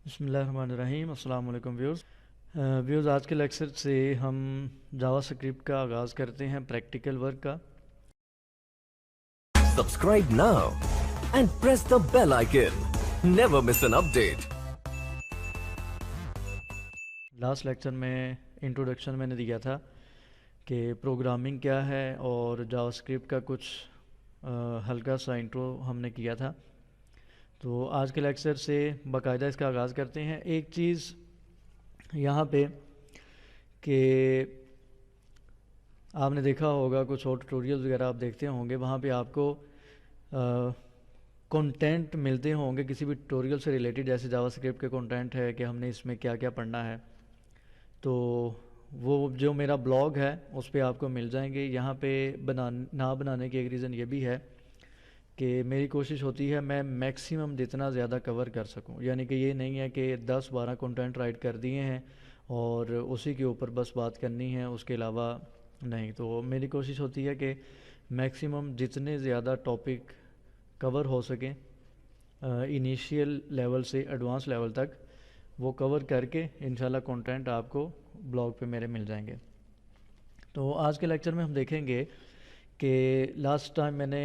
بسم اللہ الرحمن الرحیم. السلام علیکم ویورز. آج کے لیکچر سے ہم جاوا سکرپٹ کا آغاز کرتے ہیں پریکٹیکل ورک کا. Subscribe now and press the bell icon. Never miss an update. Last lecture میں انٹروڈکشن میں نے دیا تھا کہ پروگرامنگ کیا ہے اور جاوا سکرپٹ کا کچھ ہلکا سا انٹرو ہم نے کیا تھا. تو آج کے لیکچر سے باقاعدہ اس کا آغاز کرتے ہیں. ایک چیز یہاں پہ کہ آپ نے دیکھا ہوگا کچھ اور ٹیوٹوریلز وغیرہ آپ دیکھتے ہوں گے, وہاں پہ آپ کو کنٹینٹ ملتے ہوں گے کسی بھی ٹیوٹوریل سے ریلیٹڈ, جیسے جاوا سکرپٹ کے کنٹینٹ ہے کہ ہم نے اس میں کیا کیا پڑھنا ہے. تو وہ جو میرا بلاگ ہے اس پہ آپ کو مل جائیں گے. یہاں پہ نہ بنانے کی ایک ریزن یہ بھی ہے کہ میری کوشش ہوتی ہے میں میکسیمم جتنا زیادہ کور کر سکوں, یعنی کہ یہ نہیں ہے کہ 10-12 کنٹینٹ رائٹ کر دیے ہیں اور اسی کے اوپر بس بات کرنی ہے, اس کے علاوہ نہیں. تو میری کوشش ہوتی ہے کہ میکسیمم جتنے زیادہ ٹاپک کور ہو سکیں انیشیل لیول سے ایڈوانس لیول تک, وہ کور کر کے انشاءاللہ کنٹینٹ آپ کو بلاگ پہ میرے مل جائیں گے. تو آج کے لیکچر میں ہم دیکھیں گے کہ لاسٹ ٹائم میں نے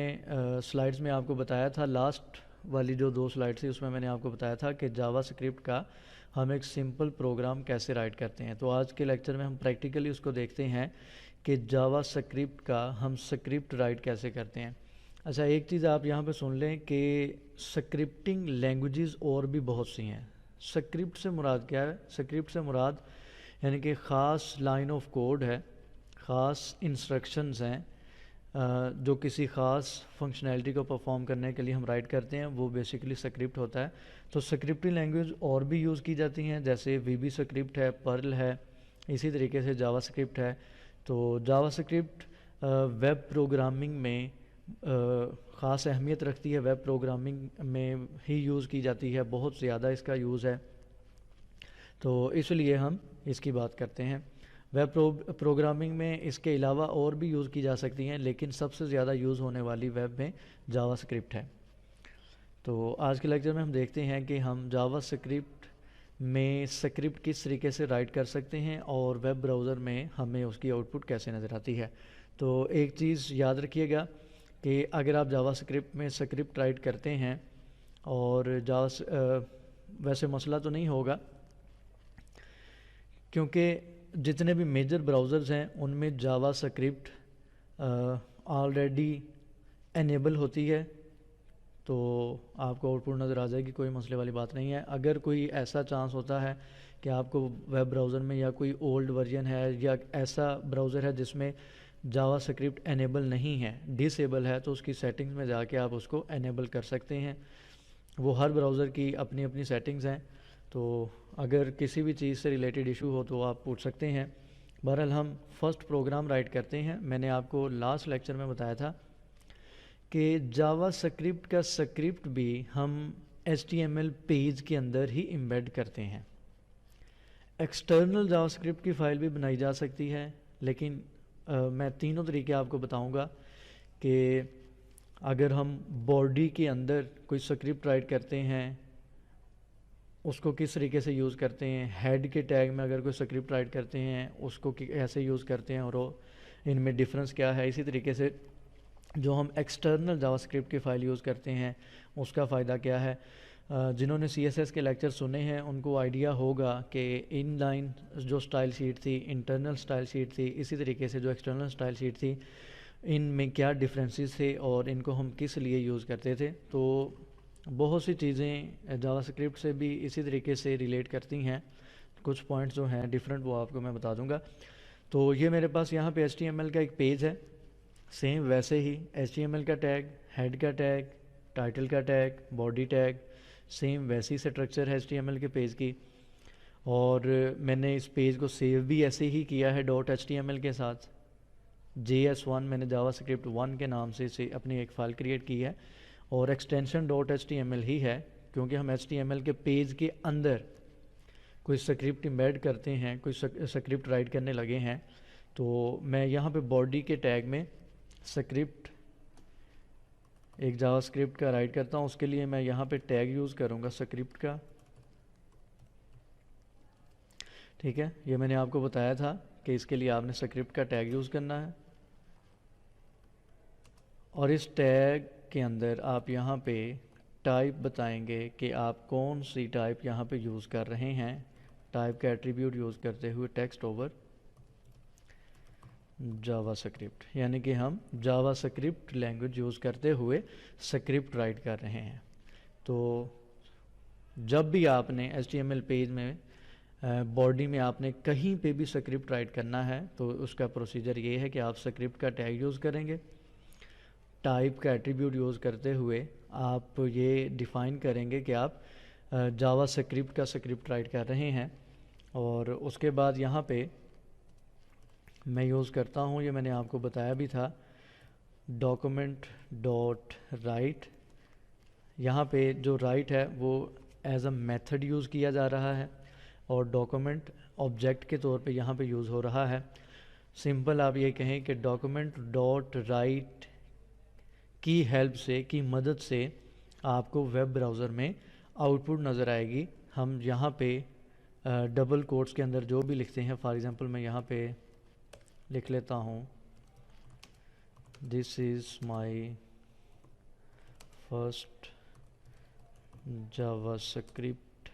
سلائڈز میں آپ کو بتایا تھا, لاسٹ والی جو 2 سلائڈ تھی اس میں نے آپ کو بتایا تھا کہ جاوا سکرپٹ کا ہم ایک سمپل پروگرام کیسے رائٹ کرتے ہیں. تو آج کے لیکچر میں ہم پریکٹیکلی اس کو دیکھتے ہیں کہ جاوا سکرپٹ کا ہم سکرپٹ رائٹ کیسے کرتے ہیں. اچھا, ایک چیز آپ یہاں پہ سن لیں کہ سکرپٹنگ لینگویجز اور بھی بہت سی ہیں. سکرپٹ سے مراد کیا ہے؟ سکرپٹ سے مراد یعنی کہ خاص لائن آف کوڈ ہے, خاص انسٹرکشنز ہیں جو کسی خاص فنکشنالٹی کو پرفارم کرنے کے لیے ہم رائٹ کرتے ہیں, وہ بیسیکلی سکرپٹ ہوتا ہے. تو سکرپٹنگ لینگویج اور بھی یوز کی جاتی ہیں, جیسے وی بی سکرپٹ ہے, پرل ہے, اسی طریقے سے جاوا سکرپٹ ہے. تو جاوا سکرپٹ ویب پروگرامنگ میں خاص اہمیت رکھتی ہے, ویب پروگرامنگ میں ہی یوز کی جاتی ہے, بہت زیادہ اس کا یوز ہے. تو اس لیے ہم اس کی بات کرتے ہیں. ویب پروگرامنگ میں اس کے علاوہ اور بھی یوز کی جا سکتی ہیں, لیکن سب سے زیادہ یوز ہونے والی ویب میں جاوا سکرپٹ ہے. تو آج کے لیکچر میں ہم دیکھتے ہیں کہ ہم جاوا سکرپٹ میں سکرپٹ کس طریقے سے رائٹ کر سکتے ہیں اور ویب براؤزر میں ہمیں اس کی آؤٹ پٹ کیسے نظر آتی ہے. تو ایک چیز یاد رکھیے گا کہ اگر آپ جاوا سکرپٹ میں سکرپٹ رائٹ کرتے ہیں اور ویسے مسئلہ تو نہیں ہوگا, کیونکہ جتنے بھی میجر براؤزرز ہیں ان میں جاوا سکرپٹ آلریڈی انیبل ہوتی ہے, تو آپ کو آؤٹ پٹ نظر آ جائے گی, کوئی مسئلے والی بات نہیں ہے. اگر کوئی ایسا چانس ہوتا ہے کہ آپ کو ویب براؤزر میں یا کوئی اولڈ ورژن ہے یا ایسا براؤزر ہے جس میں جاوا سکرپٹ انیبل نہیں ہے, ڈس ایبل ہے, تو اس کی سیٹنگز میں جا کے آپ اس کو انیبل کر سکتے ہیں. وہ ہر براؤزر کی اپنی اپنی سیٹنگز ہیں, تو اگر کسی بھی چیز سے ریلیٹڈ ایشو ہو تو آپ پوچھ سکتے ہیں. بہرحال ہم فرسٹ پروگرام رائٹ کرتے ہیں. میں نے آپ کو لاسٹ لیکچر میں بتایا تھا کہ جاوا سکرپٹ کا سکرپٹ بھی ہم HTML پیج کے اندر ہی امبیڈ کرتے ہیں. ایکسٹرنل جاوا سکرپٹ کی فائل بھی بنائی جا سکتی ہے, لیکن میں تینوں طریقے آپ کو بتاؤں گا کہ اگر ہم باڈی کے اندر کوئی سکرپٹ رائٹ کرتے ہیں اس کو کس طریقے سے یوز کرتے ہیں, ہیڈ کے ٹیگ میں اگر کوئی سکرپٹ رائٹ کرتے ہیں اس کو کیسے یوز کرتے ہیں اور ان میں ڈفرنس کیا ہے. اسی طریقے سے جو ہم ایکسٹرنل جاوا سکرپٹ کی فائل یوز کرتے ہیں اس کا فائدہ کیا ہے. جنہوں نے CSS کے لیکچر سنے ہیں ان کو آئیڈیا ہوگا کہ ان لائن جو سٹائل شیٹ تھی, انٹرنل سٹائل شیٹ تھی, اسی طریقے سے جو ایکسٹرنل سٹائل شیٹ تھی, ان میں کیا ڈفرینسز تھے اور ان کو ہم کس لیے یوز کرتے تھے. تو بہت سی چیزیں جاوا سکرپٹ سے بھی اسی طریقے سے ریلیٹ کرتی ہیں. کچھ پوائنٹس جو ہیں ڈیفرنٹ وہ آپ کو میں بتا دوں گا. تو یہ میرے پاس یہاں پہ HTML کا ایک پیج ہے, سیم ویسے ہی HTML کا ٹیگ, ہیڈ کا ٹیگ, ٹائٹل کا ٹیگ, باڈی ٹیگ, سیم ویسی اسٹرکچر ہے HTML کے پیج کی. اور میں نے اس پیج کو سیو بھی ایسے ہی کیا ہے .html کے ساتھ. JS1 میں نے جاوا سکرپٹ 1 کے نام سے اپنی ایک فائل کریٹ کی ہے, اور ایکسٹینشن .html ہی ہے کیونکہ ہم HTML کے پیج کے اندر کوئی سکرپٹ امبیڈ کرتے ہیں, کوئی سکرپٹ رائٹ کرنے لگے ہیں. تو میں یہاں پہ باڈی کے ٹیگ میں سکرپٹ ایک جاوا سکرپٹ کا رائٹ کرتا ہوں. اس کے لیے میں یہاں پہ ٹیگ یوز کروں گا سکرپٹ کا, ٹھیک ہے، یہ میں نے آپ کو بتایا تھا کہ اس کے لیے آپ نے اسکرپٹ کا ٹیگ یوز کرنا ہے، اور اس ٹیگ کے اندر آپ یہاں پہ ٹائپ بتائیں گے کہ آپ کون سی ٹائپ یہاں پہ یوز کر رہے ہیں، ٹائپ کا ایٹریبیوٹ یوز کرتے ہوئے ٹیکسٹ اوور جاوا سکرپٹ، یعنی کہ ہم جاوا سکرپٹ لینگویج یوز کرتے ہوئے سکرپٹ رائٹ کر رہے ہیں۔ تو جب بھی آپ نے HTML پیج میں باڈی میں آپ نے کہیں پہ بھی سکرپٹ رائٹ کرنا ہے تو اس کا پروسیجر یہ ہے کہ آپ سکرپٹ کا ٹیگ یوز کریں گے، ٹائپ کا ایٹریبیوٹ یوز کرتے ہوئے آپ یہ ڈیفائن کریں گے کہ آپ جاوا سکرپٹ کا سکرپٹ رائٹ کر رہے ہیں، اور اس کے بعد یہاں پہ میں یوز کرتا ہوں، یہ میں نے آپ کو بتایا بھی تھا، ڈاکومنٹ ڈاٹ رائٹ۔ یہاں پہ جو رائٹ ہے وہ ایز اے میتھڈ یوز کیا جا رہا ہے، اور ڈاکومنٹ آبجیکٹ کے طور پہ یہاں پہ یوز ہو رہا ہے۔ سمپل آپ یہ کہیں کہ ڈاکومنٹ ڈاٹ رائٹ کی ہیلپ سے، کی مدد سے آپ کو ویب براؤزر میں آؤٹ پٹ نظر آئے گی۔ ہم یہاں پہ ڈبل کوٹس کے اندر جو بھی لکھتے ہیں، فار ایگزامپل میں یہاں پہ لکھ لیتا ہوں دس از مائی فرسٹ جاوا سکرپٹ،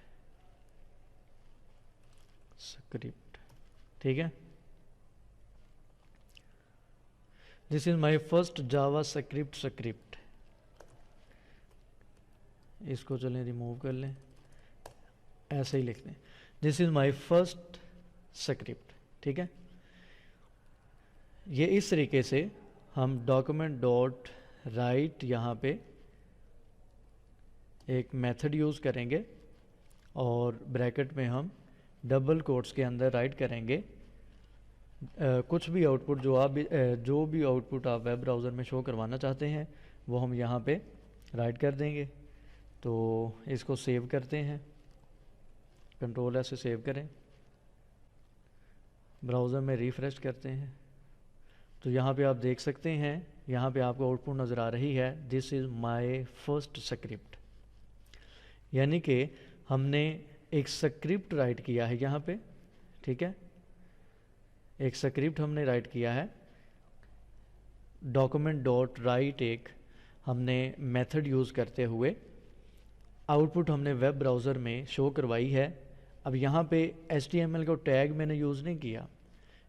ٹھیک ہے، دس از مائی فرسٹ جاوا سکرپٹ، اس کو چلیں ریموو کر لیں، ایسے ہی لکھ دیں دس از مائی فرسٹ سکرپٹ، ٹھیک ہے۔ یہ اس طریقے سے ہم ڈاکومنٹ ڈاٹ رائٹ یہاں پہ ایک میتھڈ یوز کریں گے، اور بریکٹ میں ہم ڈبل کوٹس کے اندر رائٹ کریں گے کچھ بھی آؤٹ پٹ، جو بھی آؤٹ پٹ آپ ویب براؤزر میں شو کروانا چاہتے ہیں وہ ہم یہاں پہ رائٹ کر دیں گے۔ تو اس کو سیو کرتے ہیں، کنٹرول ایس سے سیو کریں، براؤزر میں ریفریش کرتے ہیں، تو یہاں پہ آپ دیکھ سکتے ہیں، یہاں پہ آپ کو آؤٹ پٹ نظر آ رہی ہے دس از مائی فرسٹ سکرپٹ، یعنی کہ ہم نے ایک سکرپٹ رائٹ کیا ہے یہاں پہ، ٹھیک ہے، ایک سکرپٹ ہم نے رائٹ کیا ہے، ڈاکومنٹ ڈاٹ رائٹ ایک ہم نے میتھڈ یوز کرتے ہوئے آؤٹ پٹ ہم نے ویب براؤزر میں شو کروائی ہے۔ اب یہاں پہ HTML کو ٹیگ میں نے یوز نہیں کیا،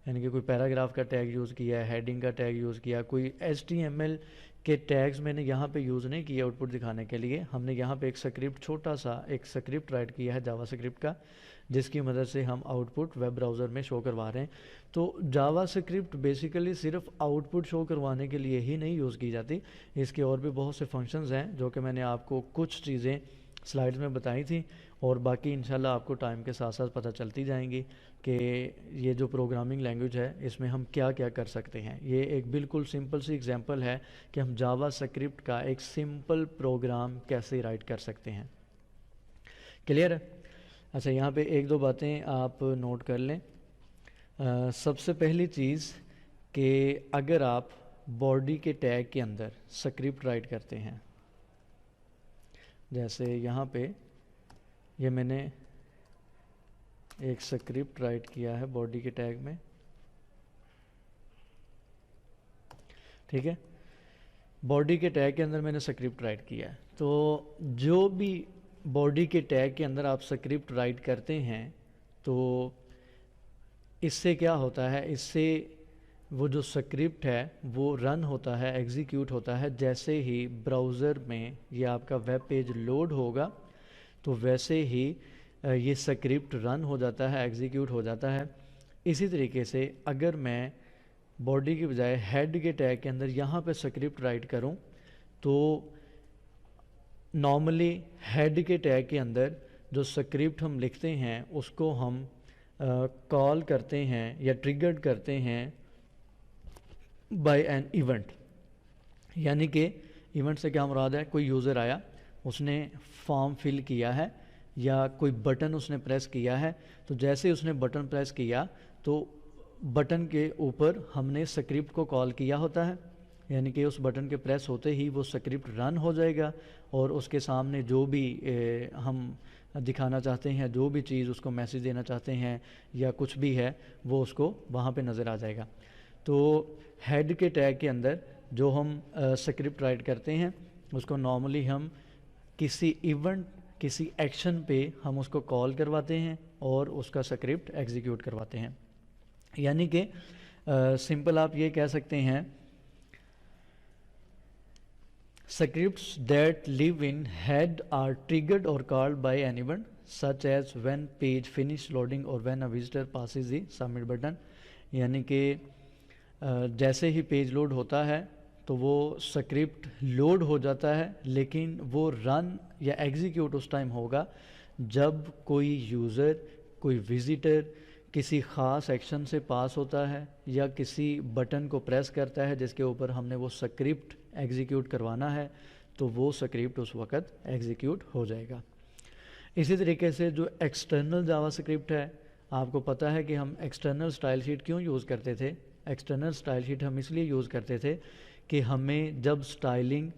یعنی کہ کوئی پیراگراف کا ٹیگ یوز کیا ہے، ہیڈنگ کا ٹیگ یوز کیا، کوئی HTML کے ٹیگز میں نے یہاں پہ یوز نہیں کیا آؤٹ پٹ دکھانے کے لیے۔ ہم نے یہاں پہ ایک سکرپٹ، چھوٹا سا ایک سکرپٹ رائٹ کیا ہے جاوا سکرپٹ کا، جس کی مدد سے ہم آؤٹ پٹ ویب براؤزر میں شو کروا رہے ہیں۔ تو جاوا سکرپٹ بیسیکلی صرف آؤٹ پٹ شو کروانے کے لیے ہی نہیں یوز کی جاتی، اس کے اور بھی بہت سے فنکشنز ہیں جو کہ میں نے آپ کو کچھ چیزیں سلائیڈز میں بتائی تھیں، اور باقی انشاءاللہ آپ کو ٹائم کے ساتھ ساتھ پتہ چلتی جائیں گی کہ یہ جو پروگرامنگ لینگویج ہے اس میں ہم کیا کیا کر سکتے ہیں۔ یہ ایک بالکل سمپل سی ایگزامپل ہے کہ ہم جاوا سکرپٹ کا ایک سمپل پروگرام کیسے رائٹ کر سکتے ہیں۔ کلیئر ہے؟ اچھا، یہاں پہ ایک دو باتیں آپ نوٹ کر لیں۔ سب سے پہلی چیز کہ اگر آپ باڈی کے ٹیگ کے اندر سکرپٹ رائٹ کرتے ہیں، جیسے یہاں پہ یہ میں نے ایک سکرپٹ رائٹ کیا ہے باڈی کے ٹیگ میں، ٹھیک ہے، باڈی کے ٹیگ کے اندر میں نے سکرپٹ رائٹ کیا ہے، تو جو بھی باڈی کے ٹیگ کے اندر آپ سکرپٹ رائٹ کرتے ہیں تو اس سے کیا ہوتا ہے، اس سے وہ جو سکرپٹ ہے وہ رن ہوتا ہے، ایگزیکیوٹ ہوتا ہے، جیسے ہی براؤزر میں یہ آپ کا ویب پیج لوڈ ہوگا تو ویسے ہی یہ سکرپٹ رن ہو جاتا ہے، ایگزیکیوٹ ہو جاتا ہے۔ اسی طریقے سے اگر میں باڈی کی بجائے ہیڈ کے ٹیگ کے اندر یہاں پہ سکرپٹ رائٹ کروں تو نارملی ہیڈ کے ٹیگ کے اندر جو سکرپٹ ہم لکھتے ہیں اس کو ہم کال کرتے ہیں یا ٹریگرڈ کرتے ہیں بائی این ایونٹ، یعنی کہ ایونٹ سے کیا مراد ہے، کوئی یوزر آیا، اس نے فارم فل کیا ہے یا کوئی بٹن اس نے پریس کیا ہے، تو جیسے اس نے بٹن پریس کیا تو بٹن کے اوپر ہم نے سکرپٹ کو کال کیا ہوتا ہے، یعنی کہ اس بٹن کے پریس ہوتے ہی وہ سکرپٹ رن ہو جائے گا، اور اس کے سامنے جو بھی ہم دکھانا چاہتے ہیں، جو بھی چیز اس کو میسیج دینا چاہتے ہیں یا کچھ بھی ہے وہ اس کو وہاں پہ نظر آ جائے گا. تو ہیڈ کے ٹیگ کے اندر جو ہم اسکرپٹ رائٹ کرتے ہیں اس کو نارملی ہم کسی ایونٹ، کسی ایکشن پہ ہم اس کو کال کرواتے ہیں اور اس کا اسکرپٹ ایگزیکیوٹ کرواتے ہیں. یعنی کہ سمپل آپ یہ کہہ سکتے ہیں scripts that live in head are triggered or called by an event such as when page finish loading or when a visitor passes the submit button. یعنی کہ جیسے ہی پیج لوڈ ہوتا ہے تو وہ سکرپٹ لوڈ ہو جاتا ہے، لیکن وہ رن یا ایگزیکیوٹ اس ٹائم ہوگا جب کوئی یوزر، کوئی وزٹر کسی خاص ایکشن سے پاس ہوتا ہے یا کسی بٹن کو پریس کرتا ہے جس کے اوپر ہم نے وہ سکرپٹ ایگزیکیوٹ کروانا ہے، تو وہ سکرپٹ اس وقت ایگزیکیوٹ ہو جائے گا. اسی طریقے سے جو ایکسٹرنل جاوا سکرپٹ ہے، آپ کو پتہ ہے کہ ہم ایکسٹرنل اسٹائل شیٹ کیوں یوز کرتے تھے. ایکسٹرنل اسٹائل شیٹ ہم اس لیے یوز کرتے تھے کہ ہمیں جب اسٹائلنگ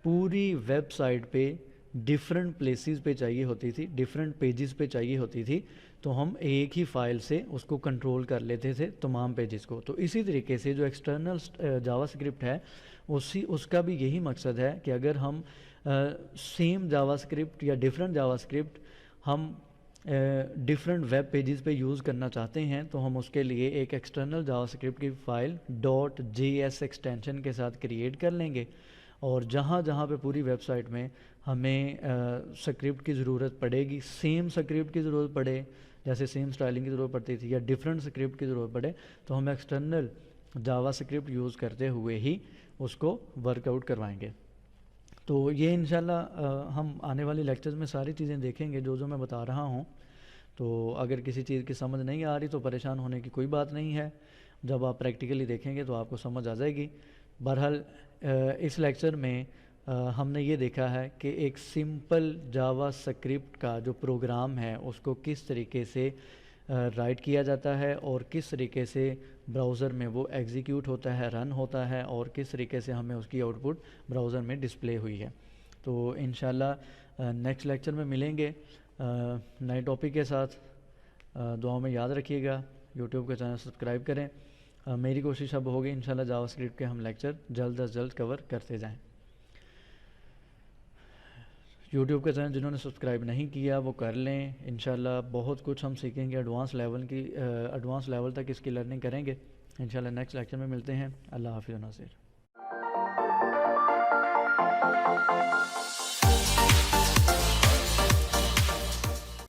پوری ویب سائٹ پہ ڈفرینٹ پلیسز پہ چاہیے ہوتی تھی، ڈفرینٹ پیجز پہ چاہیے ہوتی تھی، تو ہم ایک ہی فائل سے اس کو کنٹرول کر لیتے تھے تمام پیجز کو. تو اسی طریقے سے جو ایکسٹرنل جاوا سکرپٹ ہے اس کا بھی یہی مقصد ہے کہ اگر ہم سیم جاوا سکرپٹ یا ڈفرینٹ جاوا سکرپٹ ہم ڈفرینٹ ویب پیجز پہ یوز کرنا چاہتے ہیں تو ہم اس کے لیے ایک ایکسٹرنل جاوا سکرپٹ کی فائل .js ایکسٹینشن کے ساتھ کریٹ کر لیں گے، اور جہاں جہاں پہ پوری ویب سائٹ میں ہمیں سکرپٹ کی ضرورت پڑے گی، سیم سکرپٹ کی ضرورت پڑے، جیسے سیم اسٹائلنگ کی ضرورت پڑتی تھی یا ڈفرینٹ سکرپٹ کی ضرورت پڑے، تو ہم ایکسٹرنل جاوا سکرپٹ یوز کرتے ہوئے ہی اس کو ورک آؤٹ کروائیں گے. تو یہ انشاءاللہ ہم آنے والی لیکچرز میں ساری چیزیں دیکھیں گے جو میں بتا رہا ہوں. تو اگر کسی چیز کی سمجھ نہیں آ رہی تو پریشان ہونے کی کوئی بات نہیں ہے، جب آپ پریکٹیکلی دیکھیں گے تو آپ کو سمجھ آ جائے گی. بہرحال اس لیکچر میں ہم نے یہ دیکھا ہے کہ ایک سمپل جاوا سکرپٹ کا جو پروگرام ہے اس کو کس طریقے سے رائٹ کیا جاتا ہے اور کس طریقے سے براؤزر میں وہ ایگزیکیوٹ ہوتا ہے، رن ہوتا ہے، اور کس طریقے سے ہمیں اس کی آؤٹ پٹ براؤزر میں ڈسپلے ہوئی ہے. تو انشاءاللہ نیکسٹ لیکچر میں ملیں گے نئے ٹاپک کے ساتھ. دعاؤں میں یاد رکھیے گا، یوٹیوب کا چینل سبسکرائب کریں. میری کوشش اب ہوگی انشاءاللہ جاوا سکرپٹ کے ہم لیکچر جلد از جلد کور کرتے جائیں. یوٹیوب کا چینل جنہوں نے سبسکرائب نہیں کیا وہ کر لیں. انشاءاللہ بہت کچھ ہم سیکھیں گے، ایڈوانس لیول تک اس کی لرننگ کریں گے. انشاءاللہ نیکسٹ لیکچر میں ملتے ہیں. اللہ حافظ ناصر.